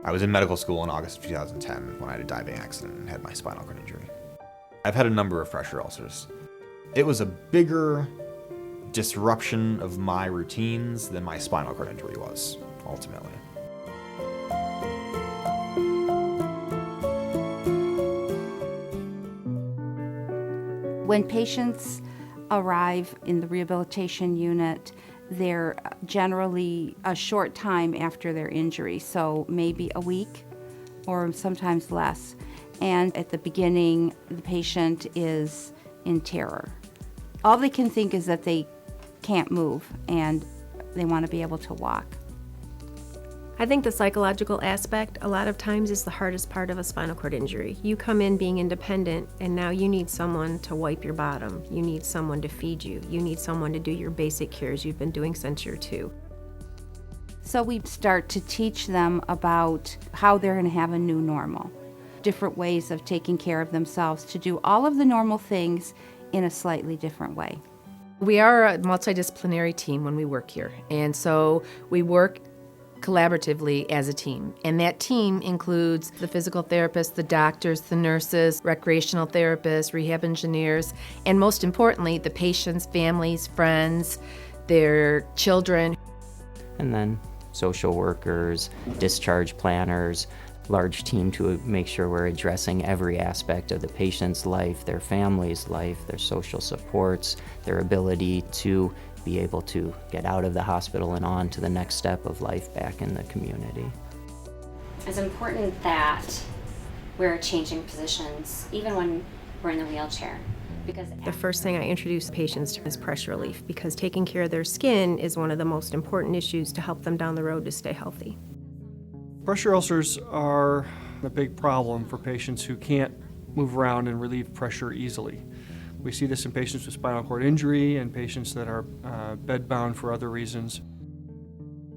I was in medical school in August of 2010 when I had a diving accident and had my spinal cord injury. I've had a number of pressure ulcers. It was a bigger disruption of my routines than my spinal cord injury was, ultimately. When patients arrive in the rehabilitation unit, they're generally a short time after their injury, so maybe a week or sometimes less. And at the beginning, the patient is in terror. All they can think is that they can't move and they want to be able to walk. I think the psychological aspect a lot of times is the hardest part of a spinal cord injury. You come in being independent and now you need someone to wipe your bottom. You need someone to feed you. You need someone to do your basic cures you've been doing since you're 2. So we start to teach them about how they're going to have a new normal, different ways of taking care of themselves, to do all of the normal things in a slightly different way. We are a multidisciplinary team when we work here, and so we work collaboratively as a team. And that team includes the physical therapists, the doctors, the nurses, recreational therapists, rehab engineers, and most importantly, the patients, families, friends, their children. And then social workers, discharge planners, large team to make sure we're addressing every aspect of the patient's life, their family's life, their social supports, their ability to be able to get out of the hospital and on to the next step of life back in the community. It's important that we're changing positions even when we're in the wheelchair. Because The first thing I introduce patients to is pressure relief, because taking care of their skin is one of the most important issues to help them down the road to stay healthy. Pressure ulcers are a big problem for patients who can't move around and relieve pressure easily. We see this in patients with spinal cord injury and patients that are bedbound for other reasons.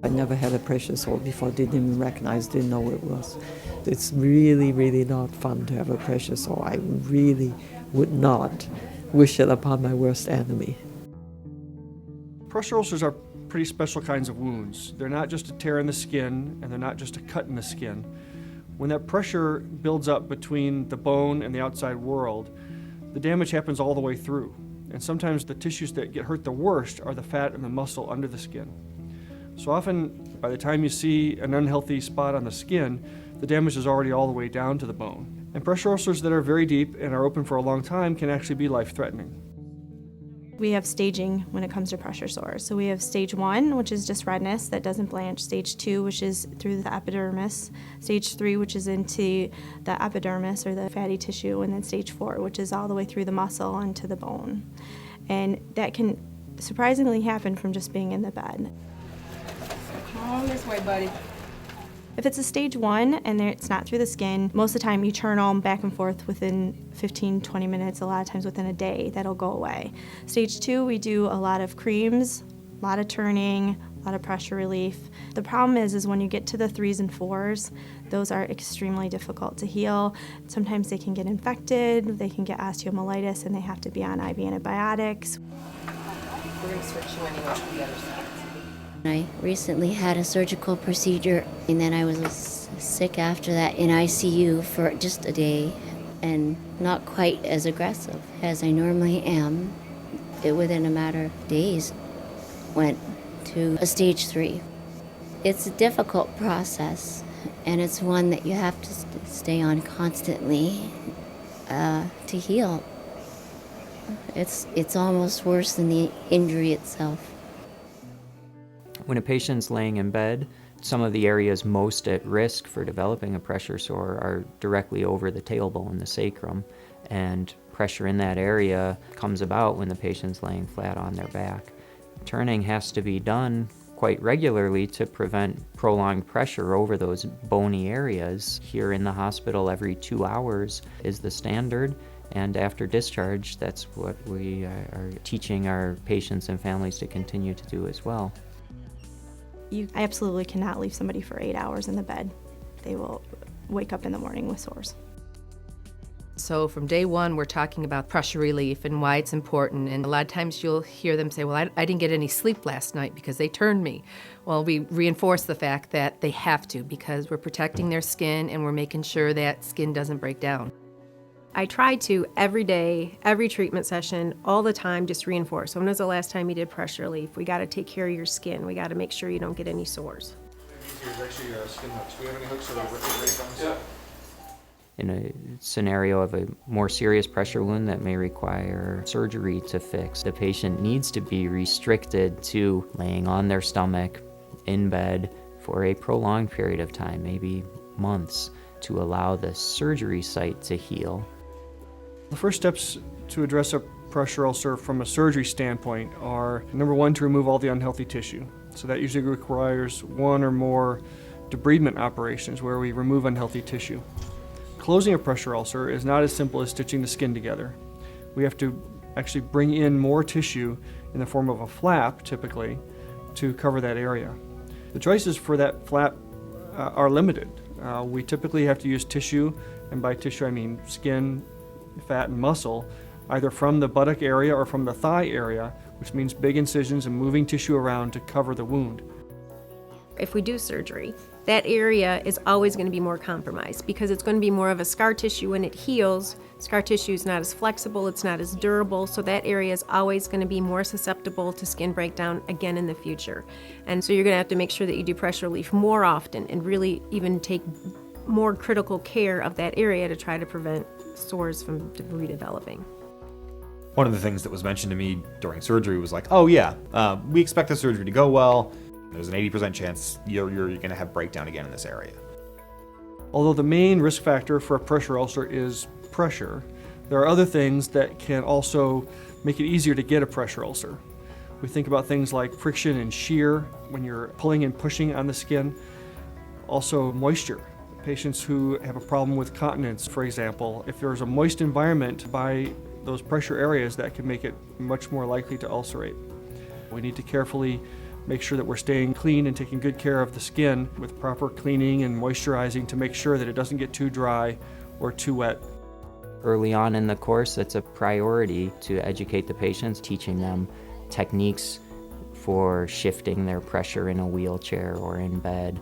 I never had a pressure sore before, didn't even recognize, didn't know what it was. It's really, really not fun to have a pressure sore. I really would not wish it upon my worst enemy. Pressure ulcers are pretty special kinds of wounds. They're not just a tear in the skin, and they're not just a cut in the skin. When that pressure builds up between the bone and the outside world, the damage happens all the way through. And sometimes the tissues that get hurt the worst are the fat and the muscle under the skin. So often, by the time you see an unhealthy spot on the skin, the damage is already all the way down to the bone. And pressure ulcers that are very deep and are open for a long time can actually be life-threatening. We have staging when it comes to pressure sores. So we have stage 1, which is just redness that doesn't blanch. Stage 2, which is through the epidermis. Stage 3, which is into the epidermis or the fatty tissue. And then stage 4, which is all the way through the muscle and to the bone. And that can surprisingly happen from just being in the bed. Come on this way, buddy. If it's a stage 1 and it's not through the skin, most of the time you turn them back and forth within 15, 20 minutes, a lot of times within a day, that'll go away. Stage 2, we do a lot of creams, a lot of turning, a lot of pressure relief. The problem is when you get to the 3s and 4s, those are extremely difficult to heal. Sometimes they can get infected, they can get osteomyelitis, and they have to be on IV antibiotics. We're going to switch you anyway to the other side. I recently had a surgical procedure, and then I was sick after that in ICU for just a day, and not quite as aggressive as I normally am. It within a matter of days went to a stage 3. It's a difficult process, and it's one that you have to stay on constantly to heal. It's almost worse than the injury itself. When a patient's laying in bed, some of the areas most at risk for developing a pressure sore are directly over the tailbone, the sacrum, and pressure in that area comes about when the patient's laying flat on their back. Turning has to be done quite regularly to prevent prolonged pressure over those bony areas. Here in the hospital, every 2 hours is the standard, and after discharge, that's what we are teaching our patients and families to continue to do as well. You absolutely cannot leave somebody for 8 hours in the bed. They will wake up in the morning with sores. so from day one, we're talking about pressure relief and why it's important. And a lot of times you'll hear them say, well, I didn't get any sleep last night because they turned me. Well, we reinforce the fact that they have to, because we're protecting their skin and we're making sure that skin doesn't break down. I try to every day, every treatment session, all the time, just reinforce. When was the last time you did pressure relief? We got to take care of your skin. We got to make sure you don't get any sores. Here's actually skin hooks. Do we have any hooks that are ready on In a scenario of a more serious pressure wound that may require surgery to fix, the patient needs to be restricted to laying on their stomach in bed for a prolonged period of time, maybe months, to allow the surgery site to heal. The first steps to address a pressure ulcer from a surgery standpoint are, number one, to remove all the unhealthy tissue. So that usually requires one or more debridement operations where we remove unhealthy tissue. Closing a pressure ulcer is not as simple as stitching the skin together. We have to actually bring in more tissue in the form of a flap, typically, to cover that area. The choices for that flap are limited. We typically have to use tissue, and by tissue I mean skin, fat, and muscle, either from the buttock area or from the thigh area, which means big incisions and moving tissue around to cover the wound. If we do surgery, that area is always going to be more compromised because it's going to be more of a scar tissue when it heals. Scar tissue is not as flexible, it's not as durable, so that area is always going to be more susceptible to skin breakdown again in the future. And so you're going to have to make sure that you do pressure relief more often and really even take more critical care of that area to try to prevent sores from redeveloping. One of the things that was mentioned to me during surgery was like, oh yeah, we expect the surgery to go well. There's an 80% chance you're going to have breakdown again in this area. Although the main risk factor for a pressure ulcer is pressure, there are other things that can also make it easier to get a pressure ulcer. We think about things like friction and shear when you're pulling and pushing on the skin. Also moisture. Patients who have a problem with continence, for example, if there's a moist environment by those pressure areas, that can make it much more likely to ulcerate. We need to carefully make sure that we're staying clean and taking good care of the skin with proper cleaning and moisturizing to make sure that it doesn't get too dry or too wet. Early on in the course, it's a priority to educate the patients, teaching them techniques for shifting their pressure in a wheelchair or in bed,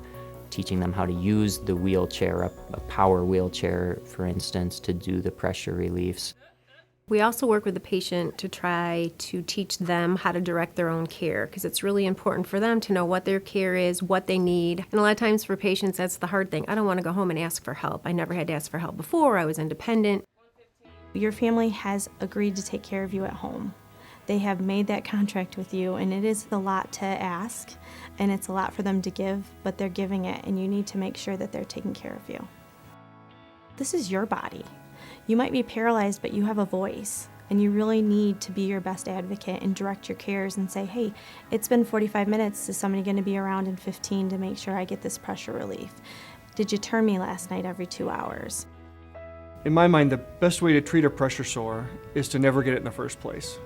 teaching them how to use the wheelchair, a power wheelchair, for instance, to do the pressure reliefs. We also work with the patient to try to teach them how to direct their own care, because it's really important for them to know what their care is, what they need. And a lot of times for patients, that's the hard thing. I don't want to go home and ask for help. I never had to ask for help before. I was independent. Your family has agreed to take care of you at home. They have made that contract with you, and it is a lot to ask, and it's a lot for them to give, but they're giving it, and you need to make sure that they're taking care of you. This is your body. You might be paralyzed, but you have a voice, and you really need to be your best advocate and direct your cares and say, hey, it's been 45 minutes. Is somebody going to be around in 15 to make sure I get this pressure relief? Did you turn me last night every 2 hours? In my mind, the best way to treat a pressure sore is to never get it in the first place.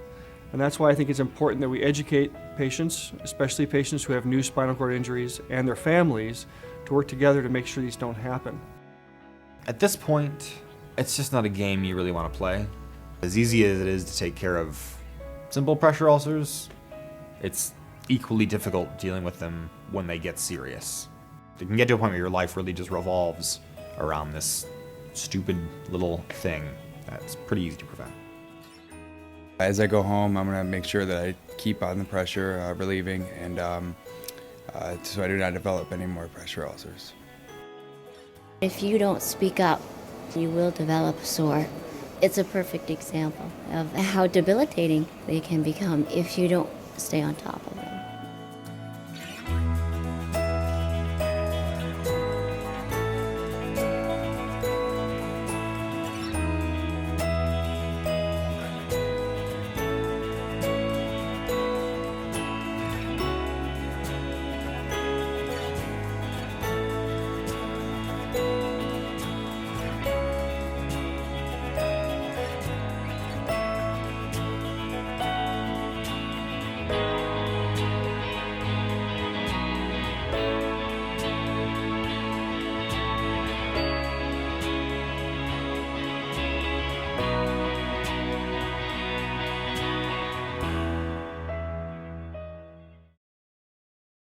And that's why I think it's important that we educate patients, especially patients who have new spinal cord injuries, and their families, to work together to make sure these don't happen. At this point, it's just not a game you really want to play. As easy as it is to take care of simple pressure ulcers, it's equally difficult dealing with them when they get serious. You can get to a point where your life really just revolves around this stupid little thing that's pretty easy to prevent. As I go home, I'm going to make sure that I keep on the pressure relieving, and so I do not develop any more pressure ulcers. If you don't speak up, you will develop a sore. It's a perfect example of how debilitating they can become if you don't stay on top of it.